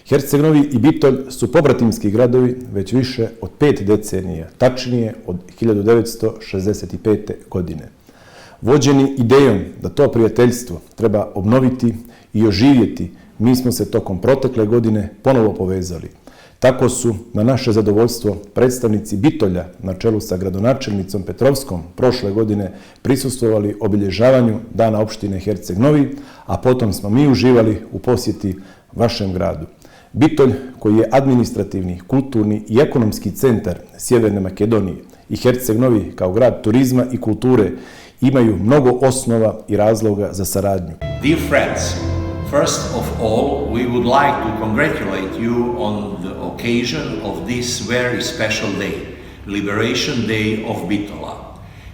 Herceg Novi i Bitolj su pobratimski gradovi već više od 5 decenija, tačnije od 1965. godine. Vođeni idejom da to prijateljstvo treba obnoviti i oživjeti, mi smo se tokom protekle godine ponovo povezali. Tako su, na naše zadovoljstvo, predstavnici Bitolja na čelu sa gradonačelnicom Petrovskom prošle godine prisustvovali obilježavanju Dana opštine Herceg Novi, a potom smo mi uživali u posjeti vašem gradu. Bitolj, koji je administrativni, kulturni i ekonomski centar Sjeverne Makedonije, i Herceg Novi kao grad turizma i kulture imaju mnogo osnova i razloga za saradnju. Dear friends, first of all, we would like to congratulate you on the occasion of this very special day, Liberation Day of Bitola.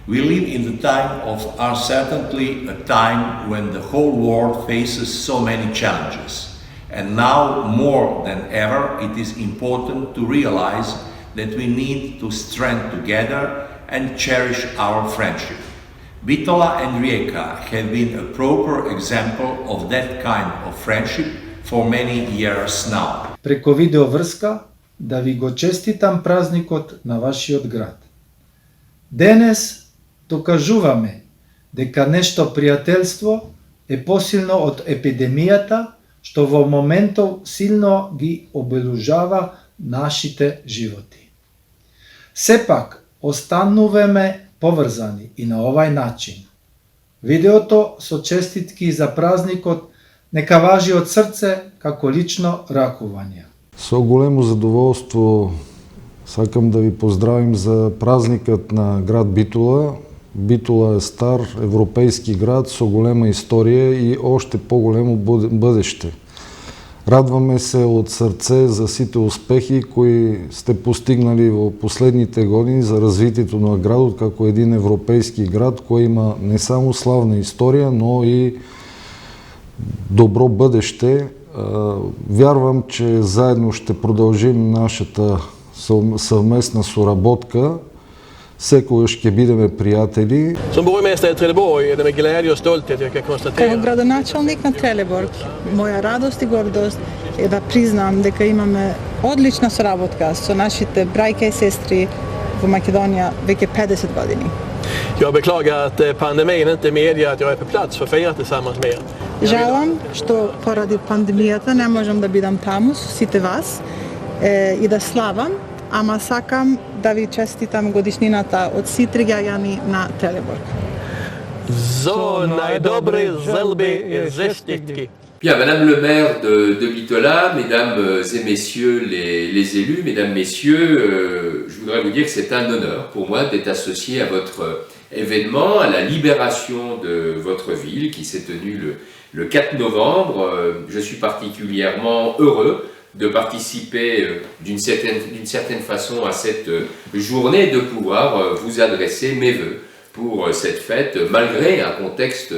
We live in the time of uncertainty, a time when the whole world faces so many challenges. And now, more than ever, it is important to realize that we need to stand together and cherish our friendship. Bitola and Rijeka have been a proper example of that kind of friendship for many years now. Преко видеоврска да ви го честитам празникот на вашиот град. Денес докажуваме дека нешто пријателство е посилно од епидемијата, што во моментов силно ги обелужава нашите животи. Сепак, остануваме поврзани и на овај начин. Видеото со честитки за празникот нека важи од срце како лично ракување. Со големо задоволство сакам да ви поздравим за празникот на град Битола. Битола е стар европейски град со голема историја и оште поголемо бъдеще. Радваме се од срце за сите успехи кои сте постигнали во последните години за развитието на градот како един европейски град кој има не само славна историја, но и добро бъдеще. Вярвам, че заедно ще продължим нашата съвместна соработка. Секогаш ќе бидеме пријатели. Som borgmästare i Trelleborg är det med glädje och stolthet jag kan konstatera. Kao gradonačelnik na Trelleborg, moja radost i gordost je da priznam дека имаме одлична соработка со нашите брајке и сестри во Македонија веќе 50 години. Jag beklagar att pandemin inte medger att jag är på plats för att fira tillsammans med er. Жалам што поради пандемијата не можам да бидам таму со сите вас и да славам, ама сакам да ви честитам годишнината од сите граѓани на Трелеborg. Så najdobry zelby i zestitki. Bien, Madame le maire de Bitola, Mesdames et Messieurs les élus, Mesdames, Messieurs, je voudrais vous dire que c'est un honneur pour moi d'être associé à votre événement, à la libération de votre ville qui s'est tenue le 4 novembre. Je suis particulièrement heureux de participer d'une certaine façon à cette journée, de pouvoir vous adresser mes vœux pour cette fête, malgré un contexte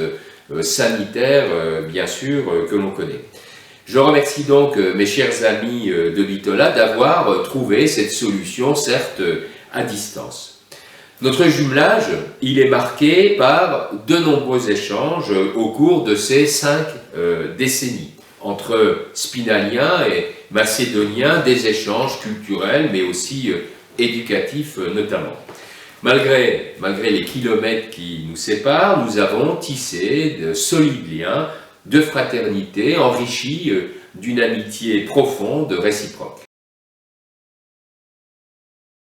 sanitaire, bien sûr, que l'on connaît. Je remercie donc mes chers amis de Bitola d'avoir trouvé cette solution, certes à distance. Notre jumelage, il est marqué par de nombreux échanges au cours de ces 5 décennies, entre Spinaliens et Macédoniens, des échanges culturels, mais aussi éducatifs notamment. Malgré les kilomètres qui nous séparent, nous avons tissé de solides liens de fraternité, enrichis d'une amitié profonde, réciproque.